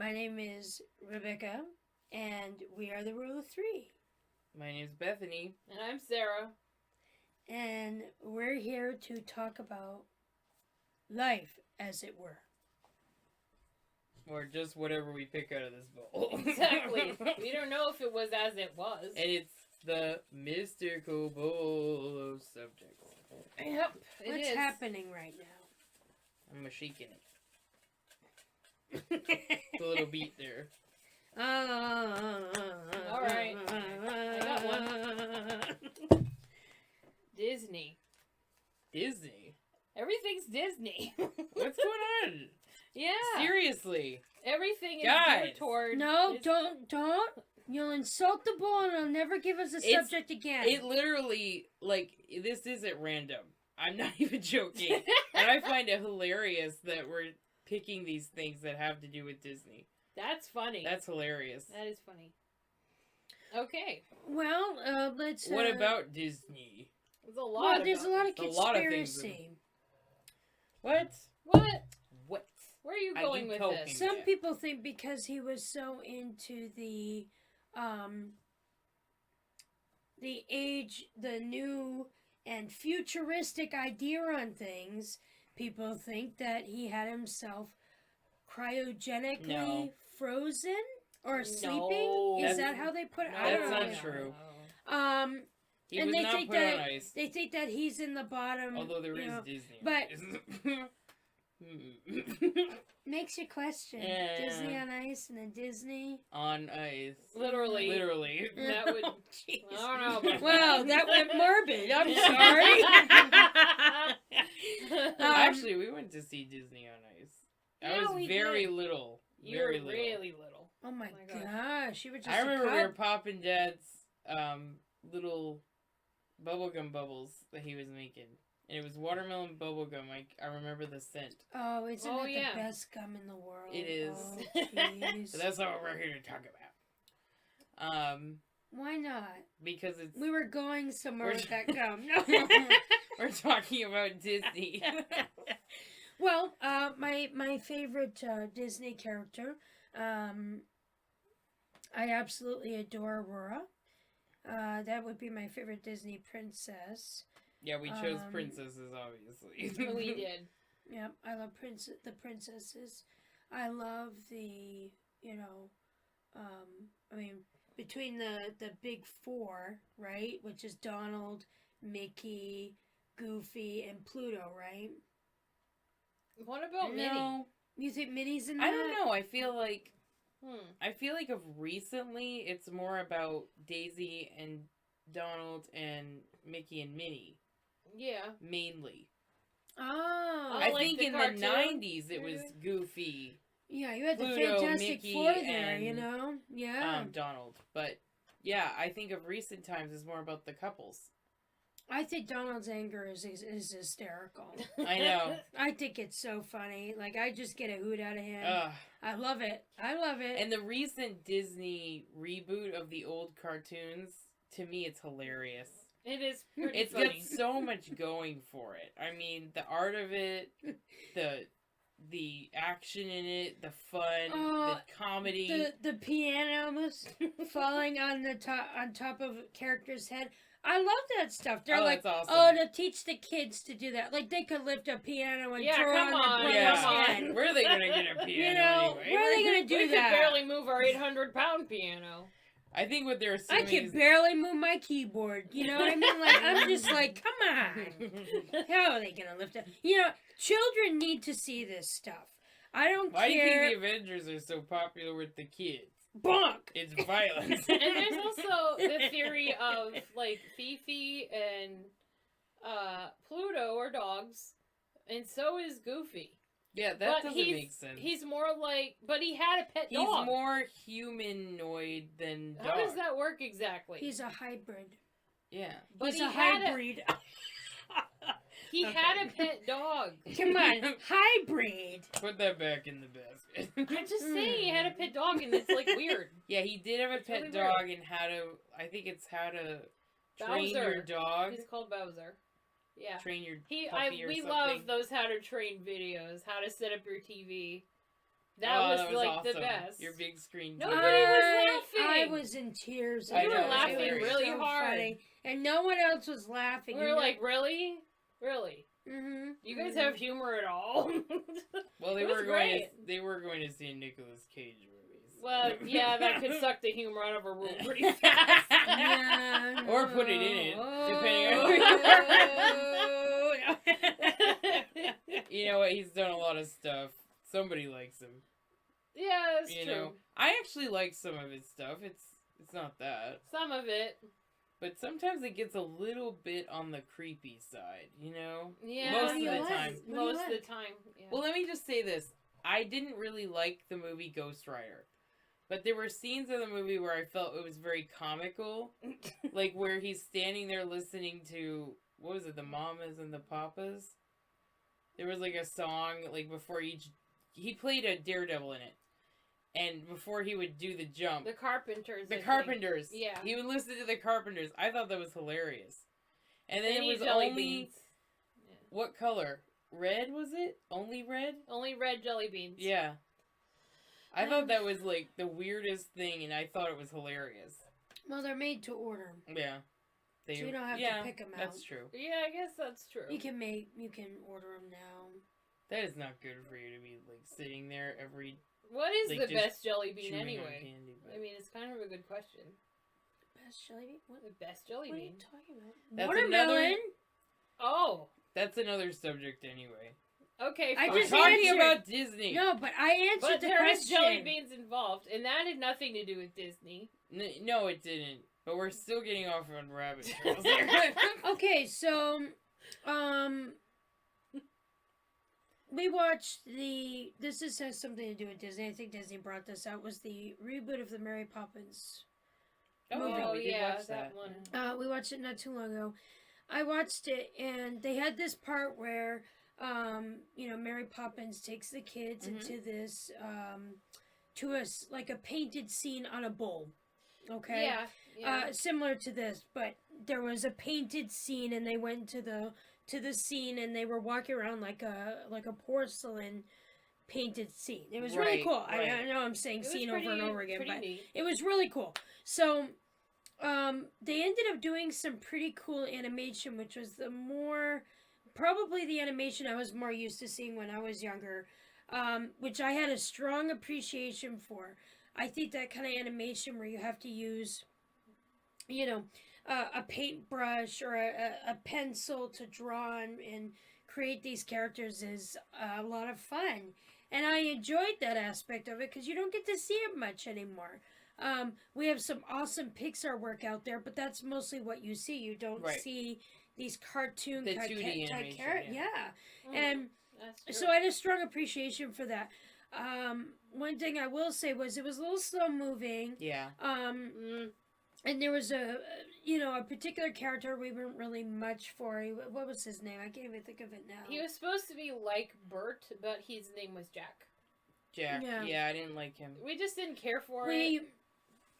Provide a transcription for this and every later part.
My name is Rebecca, and we are the Rule of Three. My name's Bethany. And I'm Sarah. And we're here to talk about life, as it were. Or just whatever we pick out of this bowl. Exactly. We don't know if it was as it was. And it's the mystical bowl of subjects. Yep, What's happening right now? I'm shaking it. It's a little beat there. All right. I got one. Disney. Disney? Everything's Disney. What's going on? Yeah. Seriously. Everything is Guys. geared toward... No, don't. You'll insult the bull and it'll never give us a subject again. It literally, this isn't random. I'm not even joking. And I find it hilarious that we're picking these things that have to do with Disney. That's funny. That's hilarious. That is funny. Okay. Well, let's... What about Disney? There's a lot there's a lot of A lot of things conspiracy. What? What? What? Where are you I going do with cocaine. this? Some people think because he was so into the age, the new and futuristic idea on things, people think that he had himself cryogenically frozen or sleeping. Is that how they put it? I That's don't not know. true. He And was they not think put that on ice. they think that he's in the bottom. Although there you is know, Disney. but- Disney Makes you question Yeah. Disney on ice and then Disney. on ice. Literally. Literally. That would... Jeez. I don't know. But... Well, that went morbid. I'm sorry. Actually, we went to see Disney on ice. I Yeah, was we very did. little. You were Very little. really little. Oh my gosh. gosh, you were just I remember a we were cub. popping Dad's little bubblegum bubbles that he was making. And it was watermelon bubblegum. I remember the scent. Oh, isn't Oh, it yeah. the best gum in the world? It is. Oh, jeez. So that's what we're here to talk about. Why not? Because it's... We were going somewhere We're- with that gum. No. We're talking about Disney. Well, my favorite Disney character, I absolutely adore Aurora. That would be my favorite Disney princess. Yeah, we chose princesses, obviously. We did. Yep, I love the princesses. I love the, between the big four, right? Which is Donald, Mickey, Goofy, and Pluto, right? What about Minnie? No, You think Minnie's in that? I don't know. I feel like Hmm. of recently, it's more about Daisy and Donald and Mickey and Minnie, Yeah. mainly. Oh. I like think the in cartoon? the 90s, it was Goofy, Yeah, you had the Pluto, Fantastic Mickey, Four there, and, Yeah. Donald. But, yeah, I think of recent times is more about the couples. I think Donald's anger is hysterical. I know. I think it's so funny. Like, I just get a hoot out of him. Ugh. I love it. And the recent Disney reboot of the old cartoons, to me, it's hilarious. It is pretty It's funny. got so much going for it. I mean, the art of it, the action in it, the fun, the comedy. the pianos falling on top of a character's head. I love that stuff. They're like, that's awesome. oh, to teach the kids to do that. Like, they could lift a piano and throw come on on, their Yeah. brother's head. Where are they going to get a piano anyway? where are they going to do we that? could barely move our 800-pound piano. I think what they're I assuming can is... barely move my keyboard. You know what I mean? Like, I'm just like, come on. How are they going to lift it? Children need to see this stuff. I don't Why do you care. think the Avengers are so popular with the kids? Bonk! It's violence. And there's also the theory of, like, Fifi and Pluto are dogs, and so is Goofy. Yeah, that But doesn't make sense. He's more like... But he had a pet He's dog. more humanoid than dog. How does that work exactly? He's a hybrid. Yeah. But He's he a had hybrid. He Okay. had a pet dog. Come on, hybrid. Put that back in the basket. I'm just saying he had a pet dog, and it's, like, weird. Yeah, he did have a It's pet really dog and how to... I think it's how to train Bowser. your dog. He's called Bowser. Yeah. Train your We puppy or love something. those how to train videos, how to set up your TV. That Oh, was that like the awesome. best. Your big screen. Nobody TV. was I laughing. was in tears. I We were know, laughing it was really so hard. funny. And no one else was laughing. We were like, really? Really? mm-hmm. You guys have humor at all? Well, they It was were going. great. They were going to see Nicolas Cage movies. Well, yeah, that could suck the humor out of a room pretty fast. Yeah, Or put it in it, You know what? He's done a lot of stuff. Somebody likes him. Yeah, that's You true. know, I actually like some of his stuff. It's not that, Some of it. but sometimes it gets a little bit on the creepy side. You know. Yeah. Most What of do you the like? time. What do you Most of like? the time. Yeah. Well, let me just say this. I didn't really like the movie Ghost Rider. But there were scenes of the movie where I felt it was very comical. Like where he's standing there listening to, what was it, the Mamas and the Papas? There was like a song, like before he played a daredevil in it. And before he would do the jump, The Carpenters. the I think. Carpenters. Yeah. He would listen to the Carpenters. I thought that was hilarious. And then They it need was jelly only, beans. Yeah. what color? Red, was it? Only red? Only red jelly beans. Yeah. I thought that was like the weirdest thing, and I thought it was hilarious. Well, they're made to order. Yeah. So you don't have to pick 'em out. That's true. Yeah, I guess that's true. You can order them now. That is not good for you to be like sitting there every What is like, the just best jelly bean chewing on anyway? candy, but- I mean, it's kind of a good question. Best jelly bean? What, The best jelly what are you bean. talking about? That's Watermelon. Oh, That's another subject anyway. okay. I fine. We're just talking answered. about Disney. No, but I answered But the there is question. jelly beans involved, and that had nothing to do with Disney. No, it didn't. But we're still getting off on rabbit trails here. Okay, so, we watched this has something to do with Disney. I think Disney brought this out. Was the reboot of the Mary Poppins. Oh, yeah, we did watch that. one. We watched it not too long ago. I watched it, and they had this part where, Mary Poppins takes the kids Mhm. into this, to like a painted scene on a bowl. Okay. Yeah. Yeah. Similar to this, but there was a painted scene, and they went to the scene, and they were walking around like a porcelain painted scene. It was really Right, cool. right. I know I'm saying It was scene over and over again, pretty but neat. it was really cool. So, they ended up doing some pretty cool animation, which was probably the animation I was more used to seeing when I was younger, which I had a strong appreciation for. I think that kind of animation where you have to use, a paintbrush or a pencil to draw and create these characters is a lot of fun. And I enjoyed that aspect of it because you don't get to see it much anymore. We have some awesome Pixar work out there, but that's mostly what you see. You don't Right. see these cartoon The type 2D type animation, characters. yeah. Yeah. Mm, And that's true. so I had a strong appreciation for that. One thing I will say was it was a little slow moving. Yeah. And there was a particular character we weren't really much for. What was his name? I can't even think of it now. He was supposed to be like Bert, but his name was Jack. Jack. Yeah. Yeah, I didn't like him. We just didn't care for it.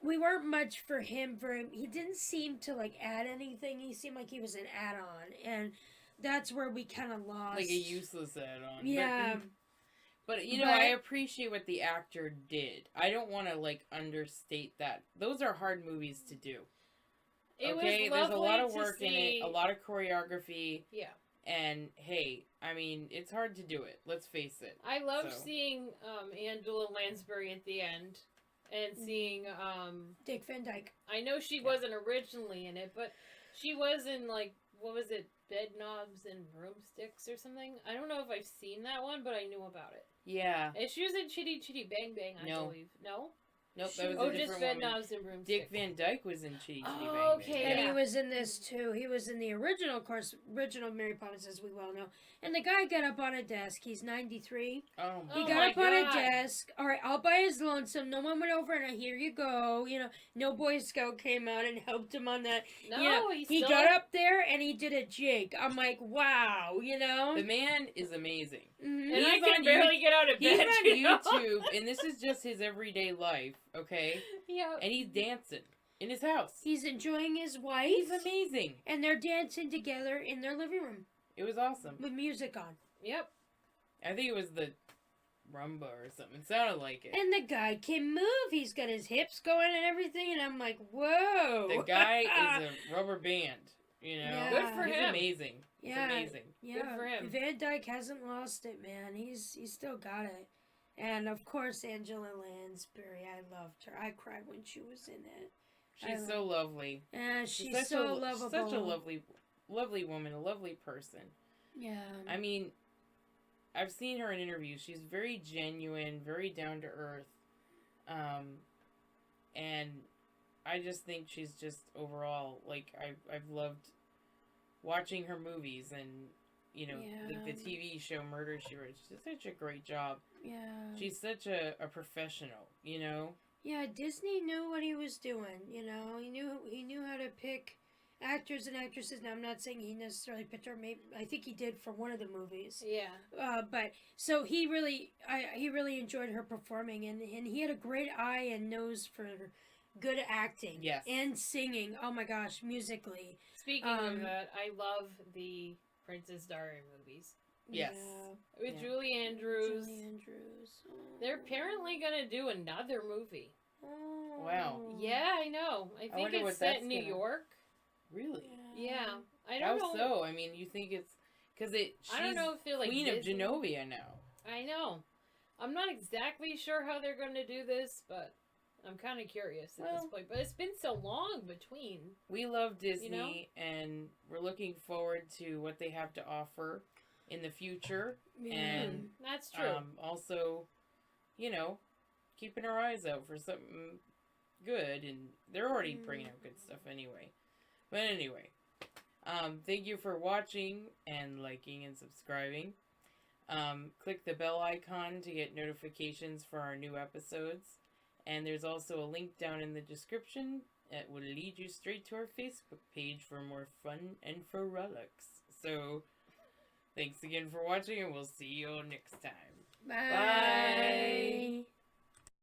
We weren't much for him. He didn't seem to like add anything. He seemed like he was an add-on, and that's where we kind of lost. Like a useless add-on. Yeah. But I But- appreciate what the actor did. I don't want to like understate that. Those are hard movies to do. It Okay, was there's a lot lovely of to work in see- it, a lot of choreography, Yeah. and hey, I mean, it's hard to do it. Let's face it. I loved So. seeing Angela Lansbury at the end, and seeing Dick Van Dyke. I know she wasn't originally in it, but she was in like what was it, Bed Knobs and Broomsticks or something. I don't know if I've seen that one, but I knew about it. Yeah. And she was in Chitty Chitty Bang Bang, I No. believe. No. Nope, She- that was Oh, a just different Bed woman. Knobs and Broomsticks. Dick Van Dyke was in Chitty Chitty Oh, Bang Bang. okay, And yeah. he was in this too. He was in the original, of course, original Mary Poppins, as we well know. And the guy got up on a desk. He's 93. Oh, He Oh got my up on a God. desk. All right, all by his lonesome. No one went over and here you go. No Boy Scout came out and helped him on that. No, he still... got up there and he did a jig. I'm like, wow, the man is amazing. Mhm. And I He's can on barely get out of He's bed. on you know? YouTube, and this is just his everyday life, okay? Yeah. And he's dancing in his house. He's enjoying his wife, He's amazing. and they're dancing together in their living room It was awesome. with music on. Yep. I think it was the rumba or something. It sounded like it. And the guy can move. He's got his hips going and everything, and I'm like, whoa. The guy is a rubber band. You know, Yeah. Good for he's him. amazing. He's Yeah. amazing. Yeah, Good for him. Van Dyke hasn't lost it, man. He's still got it. And of course, Angela Lansbury. I loved her. I cried when she was in it. She's so lovely. And she's such so a, lovable. Such a lovely woman, a lovely person. Yeah. I mean, I've seen her in interviews. She's very genuine, very down to earth. And I just think she's just overall, like, I've loved watching her movies and, you know, the Yeah. TV show Murder, She Wrote. She did such a great job. Yeah. She's such a professional, you know? Yeah, Disney knew what he was doing. You know, he knew how to pick actors and actresses. Now, I'm not saying he necessarily picked her. Maybe I think he did for one of the movies. Yeah. But so he really enjoyed her performing, and he had a great eye and nose for good acting. Yes. And singing. Oh my gosh, musically. Speaking of that, I love the Princess Diary movies Yes. with Yeah. Julie Andrews. Julie Andrews. Oh. They're apparently gonna do another movie. Oh. Wow. Yeah, I know. I think wonder it's what set that's in New gonna- York. Really? Yeah, I How don't know. so? I mean, you think it's... Because she's I don't know if they're like Queen of Disney. Genovia now. I know. I'm not exactly sure how they're going to do this, but I'm kind of curious at this Well- point. But it's been so long between. We love Disney, You know? and we're looking forward to what they have to offer in the future. Yeah. And That's true. also, you know, keeping our eyes out for something good, and they're already bringing out good stuff anyway. But anyway, thank you for watching and liking and subscribing. Click the bell icon to get notifications for our new episodes. And there's also a link down in the description that will lead you straight to our Facebook page for more fun and frolics. So, thanks again for watching, and we'll see you all next time. Bye.